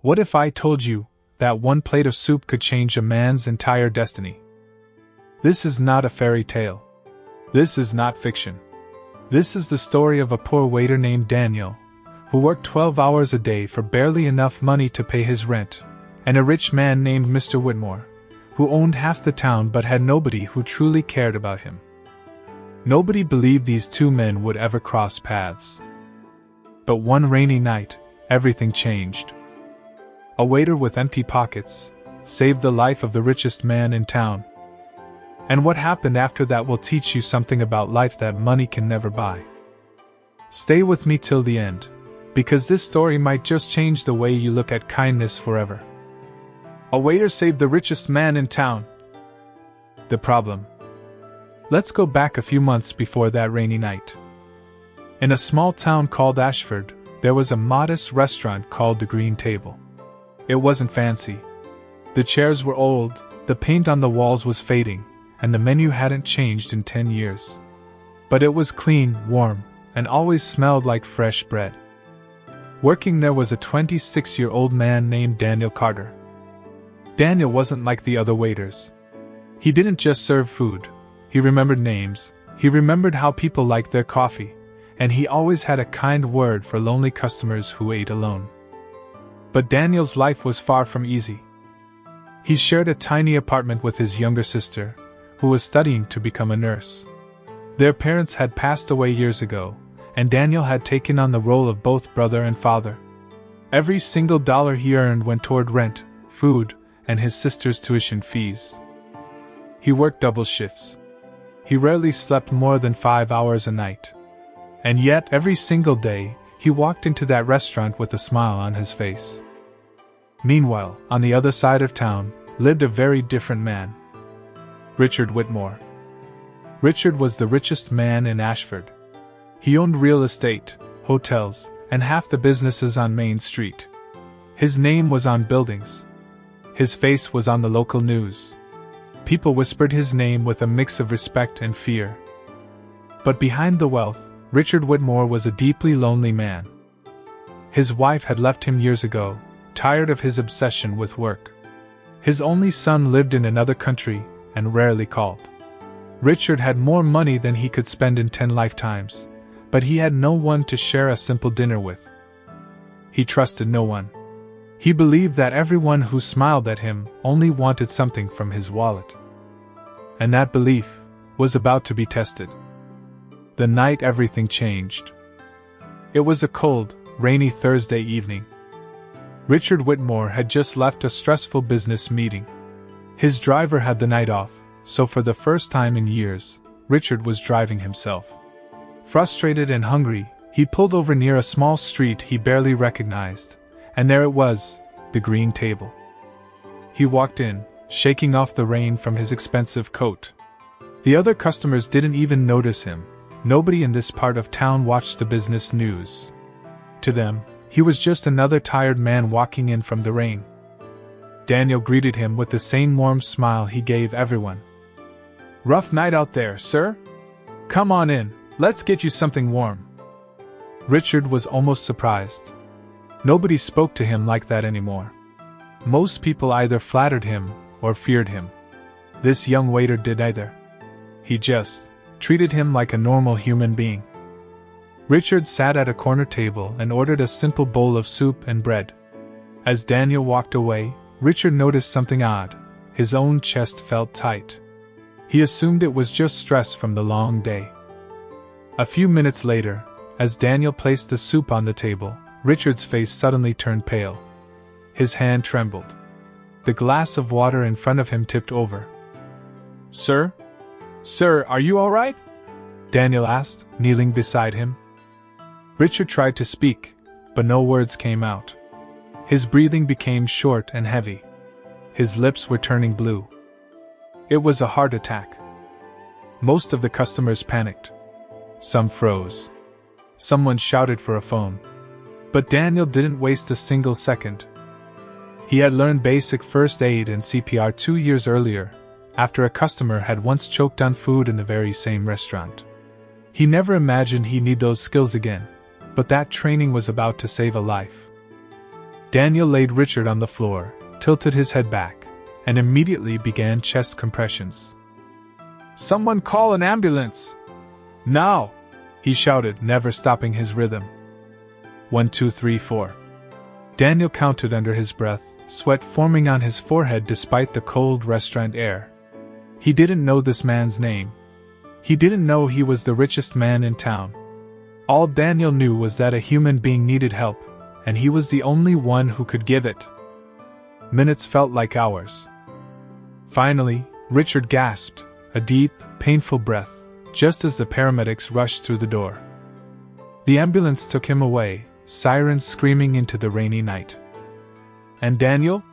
What if I told you that one plate of soup could change a man's entire destiny? This is not a fairy tale. This is not fiction. This is the story of a poor waiter named Daniel, who worked 12 hours a day for barely enough money to pay his rent, and a rich man named Mr. Whitmore, who owned half the town but had nobody who truly cared about him. Nobody believed these two men would ever cross paths. But one rainy night, everything changed. A waiter with empty pockets saved the life of the richest man in town. And what happened after that will teach you something about life that money can never buy. Stay with me till the end, because this story might just change the way you look at kindness forever. A waiter saved the richest man in town. The problem. Let's go back a few months before that rainy night. In a small town called Ashford, there was a modest restaurant called the Green Table. It wasn't fancy. The chairs were old, the paint on the walls was fading, and the menu hadn't changed in 10 years. But it was clean, warm, and always smelled like fresh bread. Working there was a 26-year-old man named Daniel Carter. Daniel wasn't like the other waiters. He didn't just serve food. He remembered names, he remembered how people liked their coffee, and he always had a kind word for lonely customers who ate alone. But Daniel's life was far from easy. He shared a tiny apartment with his younger sister, who was studying to become a nurse. Their parents had passed away years ago, and Daniel had taken on the role of both brother and father. Every single dollar he earned went toward rent, food, and his sister's tuition fees. He worked double shifts. He rarely slept more than 5 hours a night. And yet, every single day, he walked into that restaurant with a smile on his face. Meanwhile, on the other side of town, lived a very different man. Richard Whitmore. Richard was the richest man in Ashford. He owned real estate, hotels, and half the businesses on Main Street. His name was on buildings. His face was on the local news. People whispered his name with a mix of respect and fear. But behind the wealth, Richard Whitmore was a deeply lonely man. His wife had left him years ago, tired of his obsession with work. His only son lived in another country and rarely called. Richard had more money than he could spend in 10 lifetimes, but he had no one to share a simple dinner with. He trusted no one. He believed that everyone who smiled at him only wanted something from his wallet. And that belief was about to be tested. The night everything changed. It was a cold, rainy Thursday evening. Richard Whitmore had just left a stressful business meeting. His driver had the night off, so for the first time in years, Richard was driving himself. Frustrated and hungry, he pulled over near a small street he barely recognized, and there it was, the Green Table. He walked in, shaking off the rain from his expensive coat. The other customers didn't even notice him. Nobody in this part of town watched the business news. To them, he was just another tired man walking in from the rain. Daniel greeted him with the same warm smile he gave everyone. "Rough night out there, sir? Come on in, let's get you something warm." Richard was almost surprised. Nobody spoke to him like that anymore. Most people either flattered him or feared him. This young waiter did neither. He just treated him like a normal human being. Richard sat at a corner table and ordered a simple bowl of soup and bread. As Daniel walked away, Richard noticed something odd. His own chest felt tight. He assumed it was just stress from the long day. A few minutes later, as Daniel placed the soup on the table, Richard's face suddenly turned pale. His hand trembled. The glass of water in front of him tipped over. "Sir? Sir, are you all right?" Daniel asked, kneeling beside him. Richard tried to speak, but no words came out. His breathing became short and heavy. His lips were turning blue. It was a heart attack. Most of the customers panicked. Some froze. Someone shouted for a phone. But Daniel didn't waste a single second. He had learned basic first aid and CPR 2 years earlier, after a customer had once choked on food in the very same restaurant. He never imagined he'd need those skills again, but that training was about to save a life. Daniel laid Richard on the floor, tilted his head back, and immediately began chest compressions. "Someone call an ambulance! Now!" he shouted, never stopping his rhythm. 1, 2, 3, 4. Daniel counted under his breath, sweat forming on his forehead despite the cold restaurant air. He didn't know this man's name. He didn't know he was the richest man in town. All Daniel knew was that a human being needed help, and he was the only one who could give it. Minutes felt like hours. Finally, Richard gasped, a deep, painful breath, just as the paramedics rushed through the door. The ambulance took him away, sirens screaming into the rainy night. And Daniel?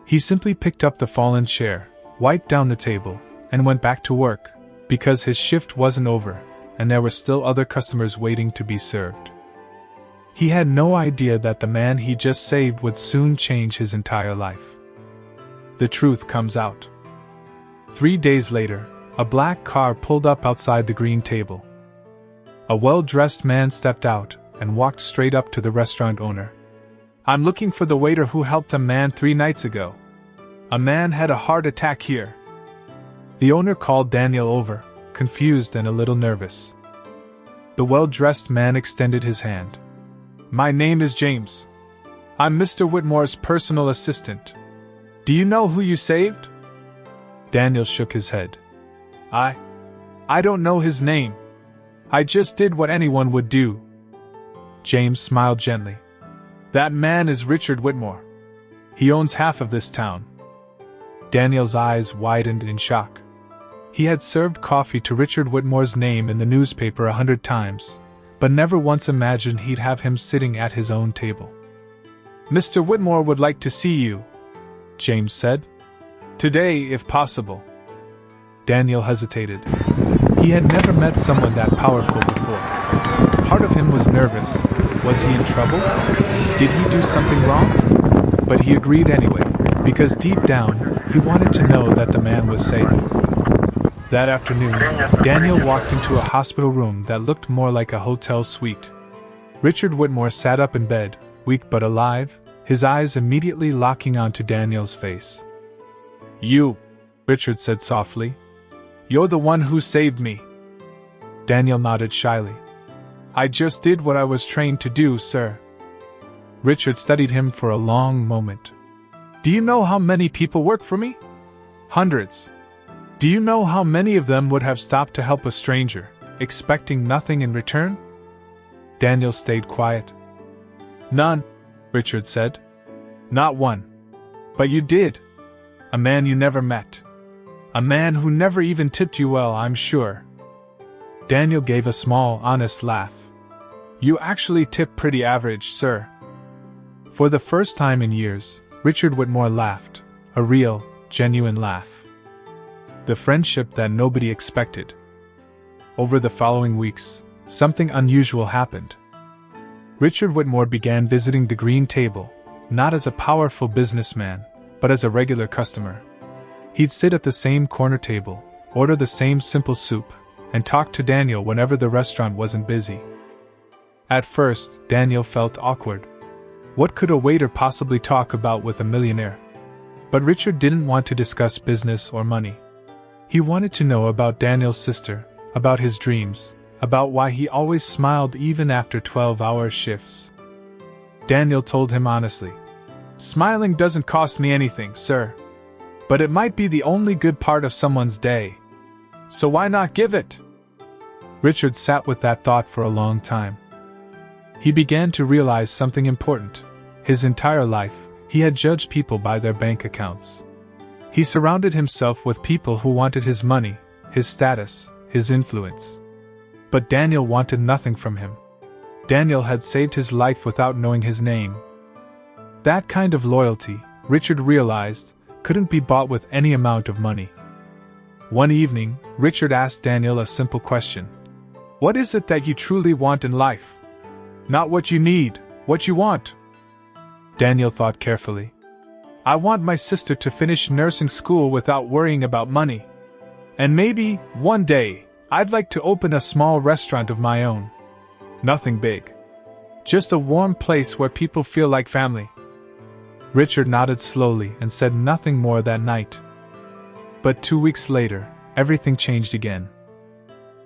He simply picked up the fallen chair, wiped down the table, and went back to work, because his shift wasn't over, and there were still other customers waiting to be served. He had no idea that the man he just saved would soon change his entire life. The truth comes out. 3 days later, a black car pulled up outside the green table. A well-dressed man stepped out and walked straight up to the restaurant owner. "I'm looking for the waiter who helped a man 3 nights ago. A man had a heart attack here." The owner called Daniel over, confused and a little nervous. The well-dressed man extended his hand. "My name is James. I'm Mr. Whitmore's personal assistant. Do you know who you saved?" Daniel shook his head. I don't know his name. I just did what anyone would do." James smiled gently. "That man is Richard Whitmore. He owns half of this town." Daniel's eyes widened in shock. He had served coffee to Richard Whitmore's name in the newspaper 100 times, but never once imagined he'd have him sitting at his own table. "Mr. Whitmore would like to see you," James said. "Today, if possible." Daniel hesitated. He had never met someone that powerful before. Part of him was nervous. Was he in trouble? Did he do something wrong? But he agreed anyway, because deep down, he wanted to know that the man was safe. That afternoon, Daniel walked into a hospital room that looked more like a hotel suite. Richard Whitmore sat up in bed, weak but alive, his eyes immediately locking onto Daniel's face. "You," Richard said softly. "You're the one who saved me." Daniel nodded shyly. "I just did what I was trained to do, sir." Richard studied him for a long moment. "Do you know how many people work for me? Hundreds. Do you know how many of them would have stopped to help a stranger, expecting nothing in return?" Daniel stayed quiet. "None," Richard said. "Not one. But you did. A man you never met. A man who never even tipped you well, I'm sure." Daniel gave a small, honest laugh. "You actually tip pretty average, sir." For the first time in years, Richard Whitmore laughed, a real, genuine laugh. The friendship that nobody expected. Over the following weeks, something unusual happened. Richard Whitmore began visiting the green table, not as a powerful businessman, but as a regular customer. He'd sit at the same corner table, order the same simple soup, and talk to Daniel whenever the restaurant wasn't busy. At first, Daniel felt awkward. What could a waiter possibly talk about with a millionaire? But Richard didn't want to discuss business or money. He wanted to know about Daniel's sister, about his dreams, about why he always smiled even after 12-hour shifts. Daniel told him honestly, "Smiling doesn't cost me anything, sir. But it might be the only good part of someone's day. So why not give it?" Richard sat with that thought for a long time. He began to realize something important. His entire life, he had judged people by their bank accounts. He surrounded himself with people who wanted his money, his status, his influence. But Daniel wanted nothing from him. Daniel had saved his life without knowing his name. That kind of loyalty, Richard realized, couldn't be bought with any amount of money. One evening, Richard asked Daniel a simple question. "What is it that you truly want in life? Not what you need, what you want." Daniel thought carefully. "I want my sister to finish nursing school without worrying about money. And maybe, one day, I'd like to open a small restaurant of my own. Nothing big. Just a warm place where people feel like family." Richard nodded slowly and said nothing more that night. But 2 weeks later, everything changed again.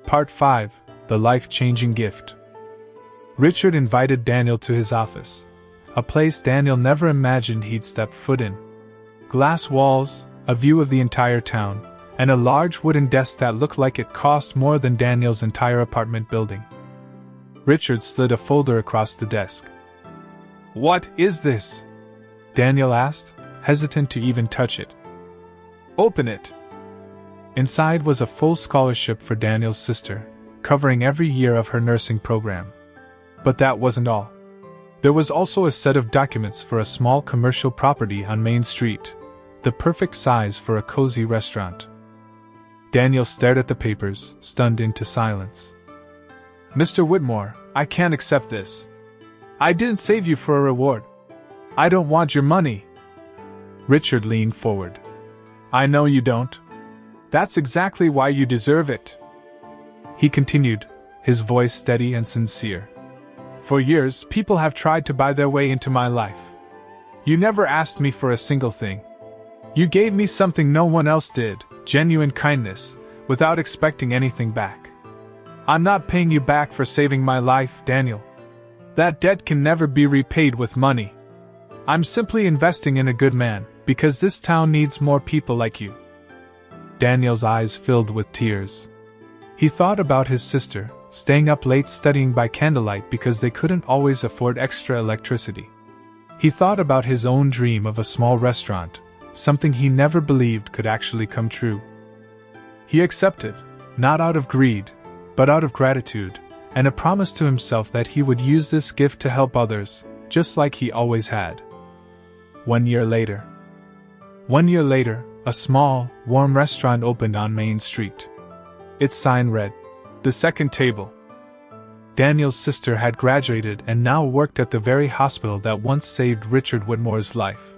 Part 5: The Life-Changing Gift. Richard invited Daniel to his office, a place Daniel never imagined he'd step foot in. Glass walls, a view of the entire town, and a large wooden desk that looked like it cost more than Daniel's entire apartment building. Richard slid a folder across the desk. "What is this?" Daniel asked, hesitant to even touch it. "Open it." Inside was a full scholarship for Daniel's sister, covering every year of her nursing program. But that wasn't all. There was also a set of documents for a small commercial property on Main Street, the perfect size for a cozy restaurant. Daniel stared at the papers, stunned into silence. "Mr. Whitmore, I can't accept this. I didn't save you for a reward. I don't want your money." Richard leaned forward. "I know you don't. That's exactly why you deserve it," he continued, his voice steady and sincere. "For years, people have tried to buy their way into my life. You never asked me for a single thing. You gave me something no one else did, genuine kindness, without expecting anything back. I'm not paying you back for saving my life, Daniel. That debt can never be repaid with money. I'm simply investing in a good man, because this town needs more people like you." Daniel's eyes filled with tears. He thought about his sister, staying up late studying by candlelight because they couldn't always afford extra electricity. He thought about his own dream of a small restaurant, something he never believed could actually come true. He accepted, not out of greed, but out of gratitude, and a promise to himself that he would use this gift to help others, just like he always had. 1 year later. 1 year later, a small, warm restaurant opened on Main Street. Its sign read, "The Second Table." Daniel's sister had graduated and now worked at the very hospital that once saved Richard Whitmore's life.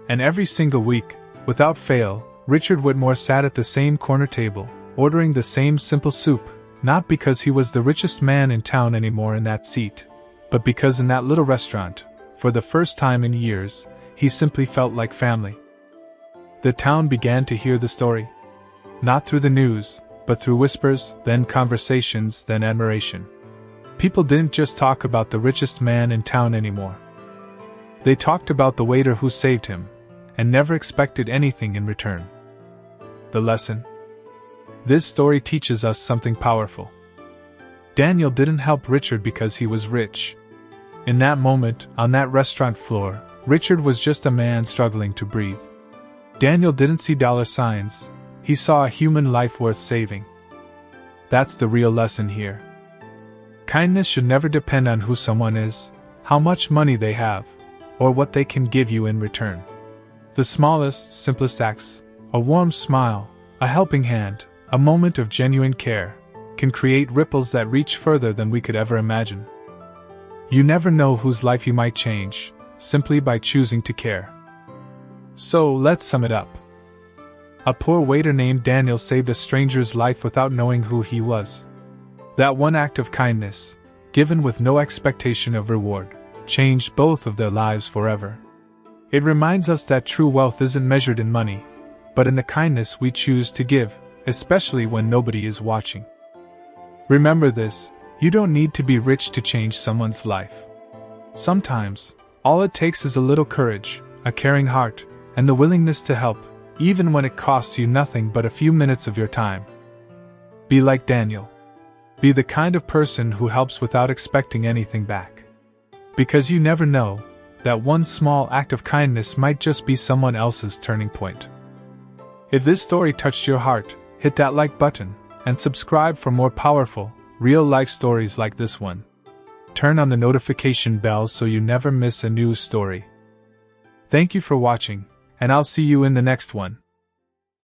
And every single week, without fail, Richard Whitmore sat at the same corner table, ordering the same simple soup, not because he was the richest man in town anymore in that seat, but because in that little restaurant, for the first time in years, he simply felt like family. The town began to hear the story. Not through the news, but through whispers, then conversations, then admiration. People didn't just talk about the richest man in town anymore. They talked about the waiter who saved him, and never expected anything in return. The lesson? This story teaches us something powerful. Daniel didn't help Richard because he was rich. In that moment, on that restaurant floor, Richard was just a man struggling to breathe. Daniel didn't see dollar signs, he saw a human life worth saving. That's the real lesson here. Kindness should never depend on who someone is, how much money they have, or what they can give you in return. The smallest, simplest acts, a warm smile, a helping hand, a moment of genuine care, can create ripples that reach further than we could ever imagine. You never know whose life you might change, simply by choosing to care. So, let's sum it up. A poor waiter named Daniel saved a stranger's life without knowing who he was. That one act of kindness, given with no expectation of reward, changed both of their lives forever. It reminds us that true wealth isn't measured in money, but in the kindness we choose to give, especially when nobody is watching. Remember this, you don't need to be rich to change someone's life. Sometimes, all it takes is a little courage, a caring heart, and the willingness to help, even when it costs you nothing but a few minutes of your time. Be like Daniel. Be the kind of person who helps without expecting anything back. Because you never know, that one small act of kindness might just be someone else's turning point. If this story touched your heart, hit that like button, and subscribe for more powerful, real-life stories like this one. Turn on the notification bell so you never miss a new story. Thank you for watching, and I'll see you in the next one.